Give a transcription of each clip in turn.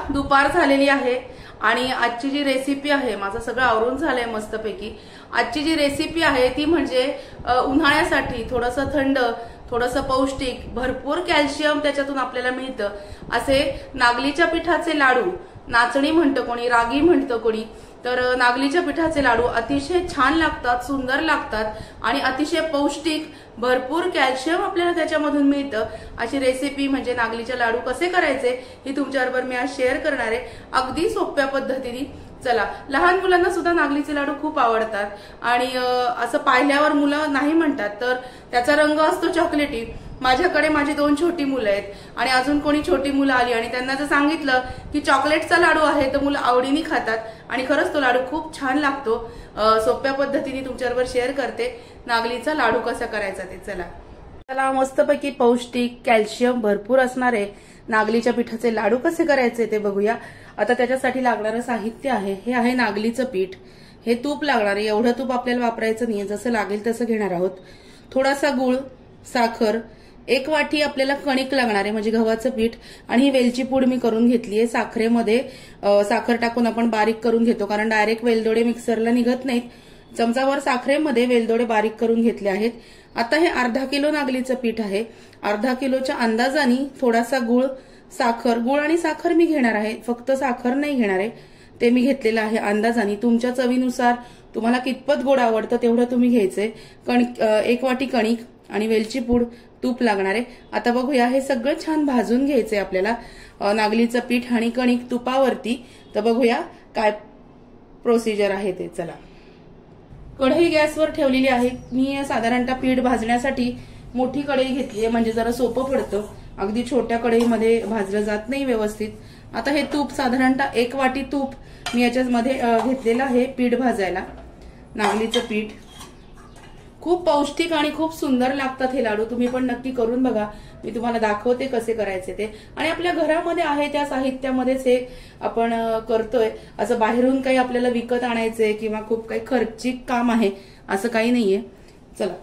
दुपार झालेली आहे आणि आजची जी रेसिपी आहे, माझं सगळं आवरून झालंय मस्तपैकी। आजची जी रेसिपी आहे ती म्हणजे उन्हाळ्यासाठी थोडंसं थंड, थोडंसं पौष्टिक, भरपूर कॅल्शियम त्याच्यातून आपल्याला मिळतं असे नागलीच्या पिठाचे लाडू, नाचणी म्हणतं कोणी, रागी म्हणतं कोणी, तर नागलीच्या पिठाचे लाडू अतिशय छान लागतात, सुंदर लागतात आणि अतिशय पौष्टिक, भरपूर कॅल्शियम आपल्याला त्याच्यामधून मिळतं अशी रेसिपी म्हणजे नागलीचे लाडू कसे करायचे ही तुमच्याबरोबर मी आज शेअर करणार आहे, अगदी सोप्या पद्धतीने। चला, लहान मुलांना सुद्धा नागलीचे लाडू खूप आवडतात आणि असं पाहिल्यावर मुलं नाही म्हणतात, तर त्याचा रंग असतो चॉकलेटी। माझ्याकडे माझी 2 छोटी मुलं आहेत आणि अजून कोणी छोटी मुलं आली आणि त्यांना जर सांगितलं की चॉकलेटचा लाडू आहे तर मुलं आवडीने खातात आणि खरंच तो लाडू खूप छान लागतो। सोप्या पद्धतीने तुमच्याबरोबर शेअर करते नागलीचा लाडू कसा करायचा ते। चला, मस्तपैकी पौष्टिक, कॅल्शियम भरपूर असणारे नागलीच्या पिठाचे लाडू कसे करायचे ते बघूया। आता त्याच्यासाठी लागणारं साहित्य आहे, हे आहे नागलीचं पीठ, हे तूप लागणार आहे। एवढं तूप आपल्याला वापरायचं नाहीये, जसं लागेल तसं घेणार आहोत। थोडासा गुळ, साखर, 1 वाटी आपल्याला कणिक लागणार आहे म्हणजे गव्हाचं पीठ, आणि ही वेलची पूड मी करून घेतली आहे। साखरेमध्ये साखर टाकून आपण बारीक करून घेतो, कारण डायरेक्ट वेलदोडे मिक्सरला निघत नाहीत। चमचाभर साखरेमध्ये वेलदोडे बारीक करून घेतले आहेत। आता हे अर्धा किलो नागलीचं पीठ आहे, अर्धा किलोच्या अंदाजाने थोडासा गुळ, साखर, गुळ आणि साखर मी घेणार आहे, फक्त साखर नाही घेणार आहे, ते मी घेतलेलं आहे अंदाजाने। तुमच्या चवीनुसार तुम्हाला कितपत गोड आवडतं तेवढं तुम्ही घ्यायचंय। 1 वाटी कणिक आणि वेलची पूड, तूप लागणार आहे। आता बघूया, हे सगळं छान भाजून घ्यायचंय आपल्याला, नागलीचं पीठ आणि कणिक तुपावरती। तर बघूया काय प्रोसिजर आहे ते। चला, कढई गॅसवर ठेवलेली आहे। मी साधारणतः पीठ भाजण्यासाठी मोठी कढई घेतली आहे, म्हणजे जरा सोपं पडतं, अगदी छोट्या कढईमध्ये भाजलं जात नाही व्यवस्थित। आता हे तूप साधारणतः 1 वाटी तूप मी याच्यामध्ये घेतलेलं आहे पीठ भाजायला। नागलीचं पीठ खूप पौष्टिक आणि खूप सुंदर लागतात हे लाडू, तुम्ही पण नक्की करून बघा। मी तुम्हाला दाखवते कसे करायचे ते, आणि आपल्या घरामध्ये आहे त्या साहित्यामध्येच हे आपण करतोय। असं बाहेरून काही आपल्याला विकत आणायचंय किंवा खूप काही खर्चिक काम आहे असं काही नाहीये। चला,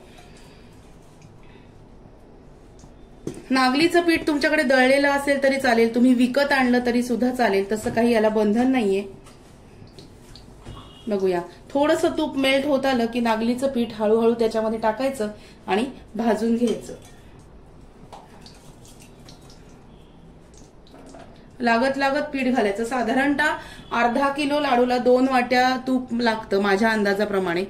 नागलीचं पीठ तुमच्याकडे दळलेलं असेल तरी चालेल, तुम्ही विकत आणलं तरी सुद्धा चालेल, तसं काही याला बंधन नाहीये। बघूया, थोडंसं तूप मेल्ट होत आलं की नागलीचं पीठ हळूहळू त्याच्यामध्ये टाकायचं आणि भाजून घ्यायचं। लागत लागत पीठ घालायचं। साधारणतः अर्धा किलो लाडूला 2 वाट्या तूप लागतं माझ्या अंदाजाप्रमाणे,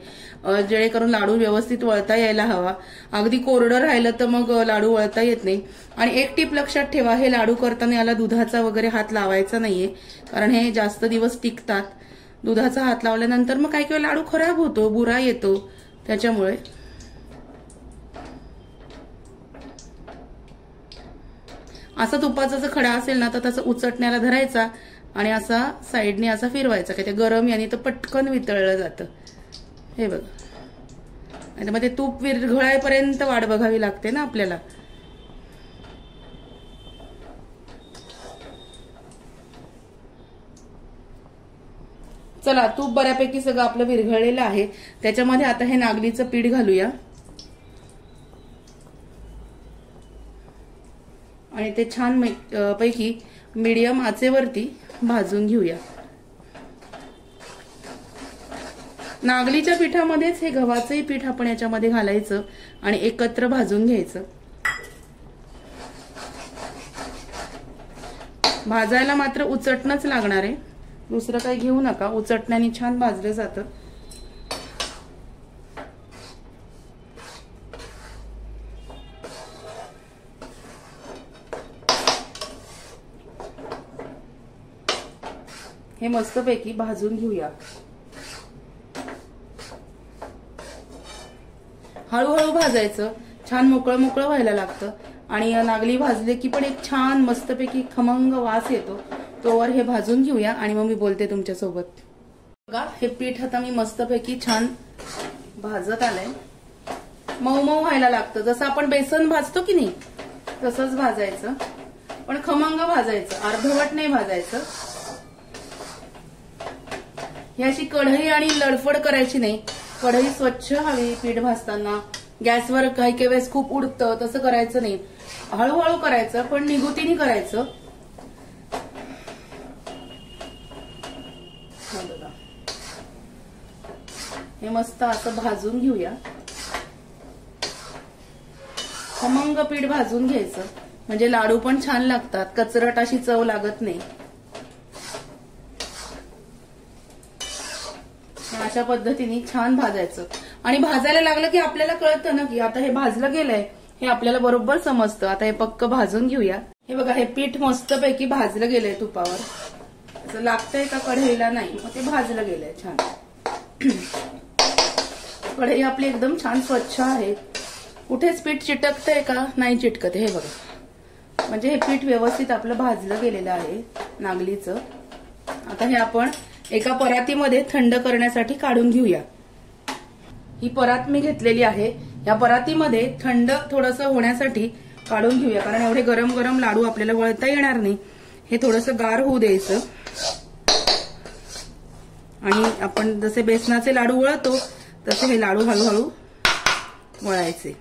जेणेकरून लाडू व्यवस्थित वळता यायला हवा। अगदी कोरडं राहिलं तर मग लाडू वळता येत नाही। आणि एक टीप लक्षात ठेवा, हे लाडू करताना याला दुधाचा वगैरे हात लावायचा नाहीये, कारण हे जास्त दिवस टिकतात। दुधाचा हात लावल्यानंतर मग काही काही लाडू खराब होतो, बुरा येतो, त्याच्यामुळे असा तुपाचा जर खडा असेल ना तर तसं उचटण्याला धरायचा आणि असा साईडने असा फिरवायचा, की ते गरम याने तर पटकन वितळलं जातं। हे बघ, आणि मग ते तूप विरघळायपर्यंत वाट बघावी लागते ना आपल्याला। चला, तूप बऱ्यापैकी सगळं आपलं विरघळलेलं आहे, त्याच्यामध्ये आता हे नागलीचं पीठ घालूया आणि ते छान पैकी मीडियम आचेवरती भाजून घेऊया। नागलीच्या पिठामध्येच हे गव्हाचंही पीठ आपण याच्यामध्ये घालायचं आणि एकत्र भाजून घ्यायचं। भाजायला मात्र उचटणंच लागणार आहे, दुसरं काही घेऊ नका, उचटण्याने छान भाजलं जातं। हे मस्तपैकी भाजून घेऊया। हळूहळू भाजायचं, छान मोकळं मोकळं व्हायला लागतं आणि नागली भाजले की पण एक छान मस्तपैकी खमंग वास येतो। तोवर हे भाजून घेऊया आणि मग मी बोलते तुमच्यासोबत। बघा, हे पीठ आता मी मस्तपैकी छान भाजत आलंय, मऊ मऊ व्हायला लागतं, जसं आपण बेसन भाजतो की नाही तसंच भाजायचं, पण खमंग भाजायचं, अर्धवट नाही भाजायचं। ही अशी कढई आणि लडफड करायची नाही, कढई स्वच्छ हवी पीठ भाजताना। गॅसवर काही काही वेळेस खूप उडतं, तसं करायचं नाही, हळूहळू करायचं पण निगुतीने करायचं। मस्त असं भाजून घेऊया. खमंग पीठ भाजून घ्यायचं म्हणजे लाडू पण छान लागतात, कचरट अशी चव लागत नाही. अशा पद्धतीने छान भाजायचं आणि भाजायला लागलं की आपल्याला कळतं ना की आता हे भाजलं गेलंय, हे आपल्याला बरोबर समजतं. आता हे पक्क भाजून घेऊया. हे बघा, हे पीठ मस्तपैकी भाजलं गेलंय तुपावर. असं लागतंय का कढईला? नाही, मग ते भाजलं गेलंय छान. कढई आपली एकदम छान स्वच्छ आहे. कुठेच पीठ चिटकतंय का? नाही चिटकत. हे बघा, म्हणजे हे पीठ व्यवस्थित आपलं भाजलं गेलेलं आहे नागलीचं. आता हे आपण एका परातीमध्ये थंड करण्यासाठी काढून घेऊया. ही परात मी घेतलेली आहे. या परातीमध्ये थंड थोडंसं होण्यासाठी काढून घेऊया, कारण एवढे गरम गरम लाडू आपल्याला वळता येणार नाही. हे थोडंसं गार होऊ द्यायचं. आणि आपण जसे बेसनाचे लाडू वळतो तसे हे लाडू हळूहळू वळायचे.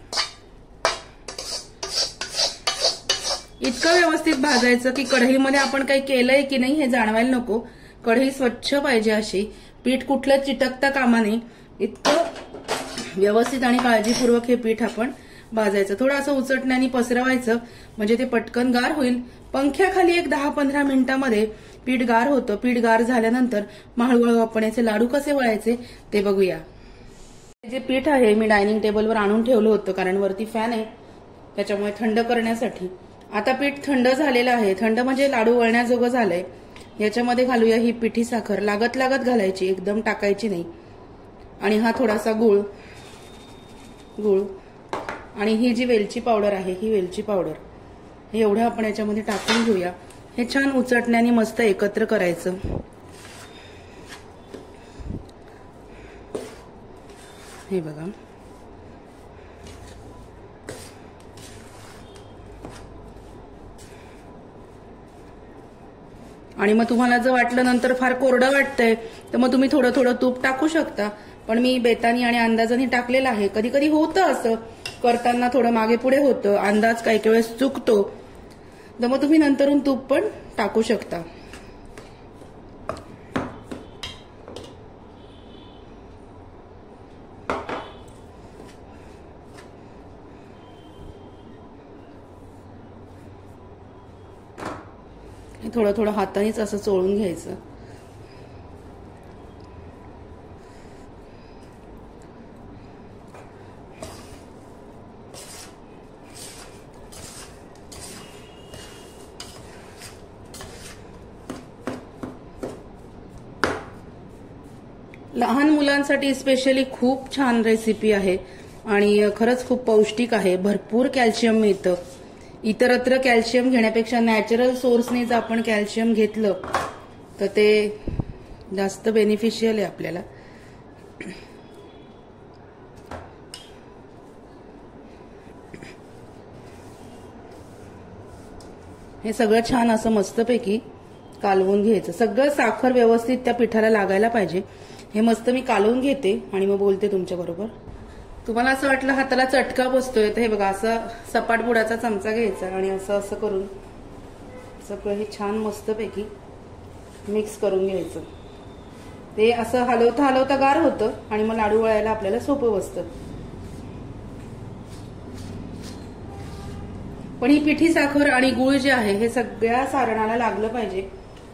इतकं व्यवस्थित भाजायचं की कढईमध्ये आपण काही केलंय की नाही हे जाणवायला नको. कढई स्वच्छ पाहिजे अशी, पीठ कुठलं चिटकता कामा नये. इतकं व्यवस्थित आणि काळजीपूर्वक हे पीठ आपण भाजायचं. थोडं असं उचटण्याने पसरवायचं म्हणजे ते पटकन गार होईल. पंख्याखाली एक 10-15 मिनिटांमध्ये पीठ गार होतं. पीठ गार झाल्यानंतर हळूहळू आपण याचे लाडू कसे वळायचे ते बघूया. जे पीठ आहे मी डायनिंग टेबलवर आणून ठेवलं होतं, कारण वरती फॅन आहे त्याच्यामुळे थंड करण्यासाठी. आता पीठ थंड झालेलं आहे. थंड म्हणजे लाडू वळण्याजोगं झालंय. याच्यामध्ये घालूया ही पिठी साखर. लागत लागत घालायची, एकदम टाकायची नाही. आणि हा थोडासा गूळ आणि ही जी वेलची पावडर आहे, ही वेलची पावडर, हे एवढं आपण याच्यामध्ये टाकून घेऊया. हे छान उचटण्याने मस्त एकत्र करायचं. हे बघा, आणि मग तुम्हाला जर वाटलं नंतर फार कोरडं वाटतंय तर मग तुम्ही थोडं थोडं तूप टाकू शकता. पण मी बेतानी आणि अंदाजाने टाकलेलं आहे. कधी कधी होतं असं करताना थोडं मागे पुढे होतं, अंदाज काही काही वेळेस चुकतो, तर मग तुम्ही नंतरून तूप पण टाकू शकता. थोडं थोडं हातानेच असं चोळून घ्यायचं. लहान मुलांसाठी स्पेशली खूप छान रेसिपी आहे आणि खरंच खूप पौष्टिक आहे. भरपूर कॅल्शियम मिळतं. इतरत्र कॅल्शियम घेण्यापेक्षा नॅचरल सोर्सने जर आपण कॅल्शियम घेतलं तर ते जास्त बेनिफिशियल आहे आपल्याला. हे सगळं छान असं मस्तपैकी कालवून घ्यायचं. सगळं साखर व्यवस्थित त्या पिठाला लागायला पाहिजे. हे मस्त मी कालवून घेते आणि मग बोलते तुमच्या बरोबर. तुम्हाला असं वाटलं हाताला चटका बसतोय तर हे बघा, असं सपाट बुडाचा चमचा घ्यायचा आणि असं असं करून सगळं हे छान मस्तपैकी मिक्स करून घ्यायचं. ते असं हलवता हलवता गार होतं आणि मग लाडू वळायला आपल्याला सोपं बसतं. पण ही पिठी साखर आणि गुळ जे आहे हे सगळ्या सारणाला लागलं पाहिजे,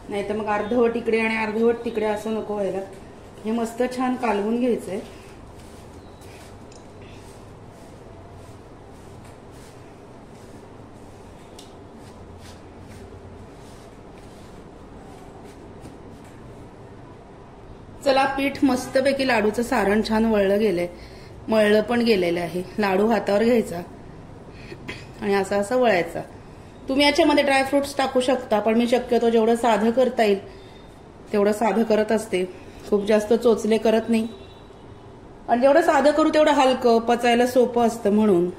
नाही तर मग अर्धवट इकडे आणि अर्धवट तिकडे असं नको व्हायला. हे मस्त छान कालवून घ्यायचंय. चला, पीठ मस्तपैकी लाडूचं सारण छान वळलं गेलंय, मळलं पण गेलेलं आहे. लाडू हातावर घ्यायचा आणि असं असं वळायचा. तुम्ही याच्यामध्ये ड्रायफ्रुट्स टाकू शकता, पण मी शक्यतो जेवढं साधं करता येईल तेवढं साधं करत असते. खूप जास्त चोचले करत नाही आणि जेवढं साधं करू तेवढं हलकं, पचायला सोपं असतं म्हणून.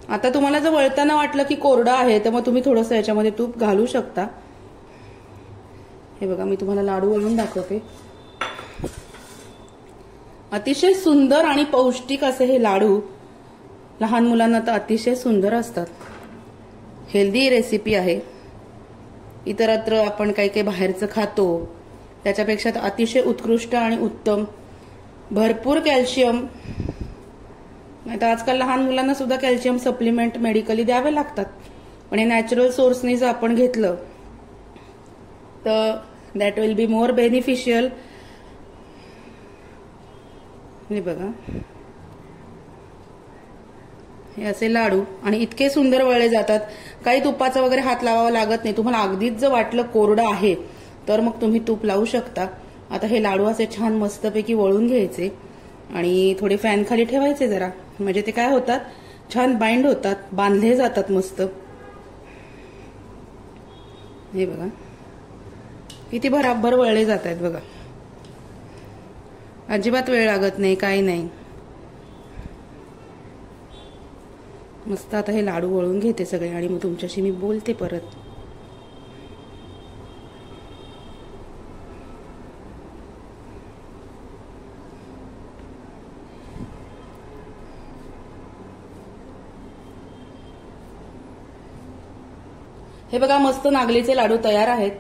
आता तुम्हाला जर वळताना वाटलं की कोरडं आहे तर मग तुम्ही थोडंसं याच्यामध्ये तूप घालू शकता. हे बघा, मी तुम्हाला लाडू वळून दाखवते. अतिशय सुंदर आणि पौष्टिक असे हे लाडू लहान मुलांना तर अतिशय सुंदर असतात. हेल्दी रेसिपी आहे. इतरत्र आपण काही काही बाहेरचं खातो, त्याच्यापेक्षा अतिशय उत्कृष्ट आणि उत्तम, भरपूर कॅल्शियम. नाही तर आजकाल लहान मुलांना सुद्धा कॅल्शियम सप्लिमेंट मेडिकली द्यावे लागतात, पण हे नॅचरल सोर्सनी जर आपण घेतलं तर that will be more beneficial. हे बघा, हे असे लाडू आणि इतके सुंदर वळले जातात. काही तुपाचा वगैरे हात लावावा लागत नाही. तुम्हाला अगदीच जर वाटलं कोरडं आहे तर मग तुम्ही तूप लावू शकता. आता हे लाडू असे छान मस्तपैकी वळून घ्यायचे आणि थोडे फॅन खाली ठेवायचे जरा, म्हणजे ते काय होतात, छान बाइंड होतात, बांधले जातात मस्त. हे बघा किती भराभर वळले जात आहेत बघा, अजिबात वेळ लागत नाही, काही नाही. मस्त. आता हे लाडू वळून घेते सगळे आणि मग तुमच्याशी मी बोलते परत. हे बघा मस्त नागलीचे लाडू तयार आहेत.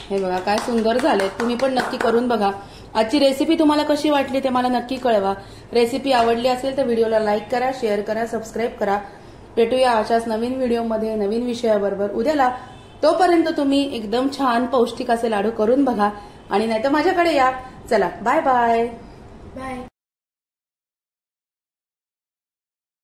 हे बघा काय सुंदर झालेत. तुम्ही पण नक्की करून बघा. आजची रेसिपी तुम्हाला कशी वाटली ते मला नक्की कळवा. रेसिपी आवडली असेल तर व्हिडिओला लाईक करा, शेअर करा, सबस्क्राईब करा. भेटूया अशाच नवीन व्हिडिओमध्ये नवीन विषयाबरोबर उद्याला. तोपर्यंत तुम्ही एकदम छान पौष्टिक असे लाडू करून बघा आणि नाहीतर माझ्याकडे या. चला बाय बाय. बाय.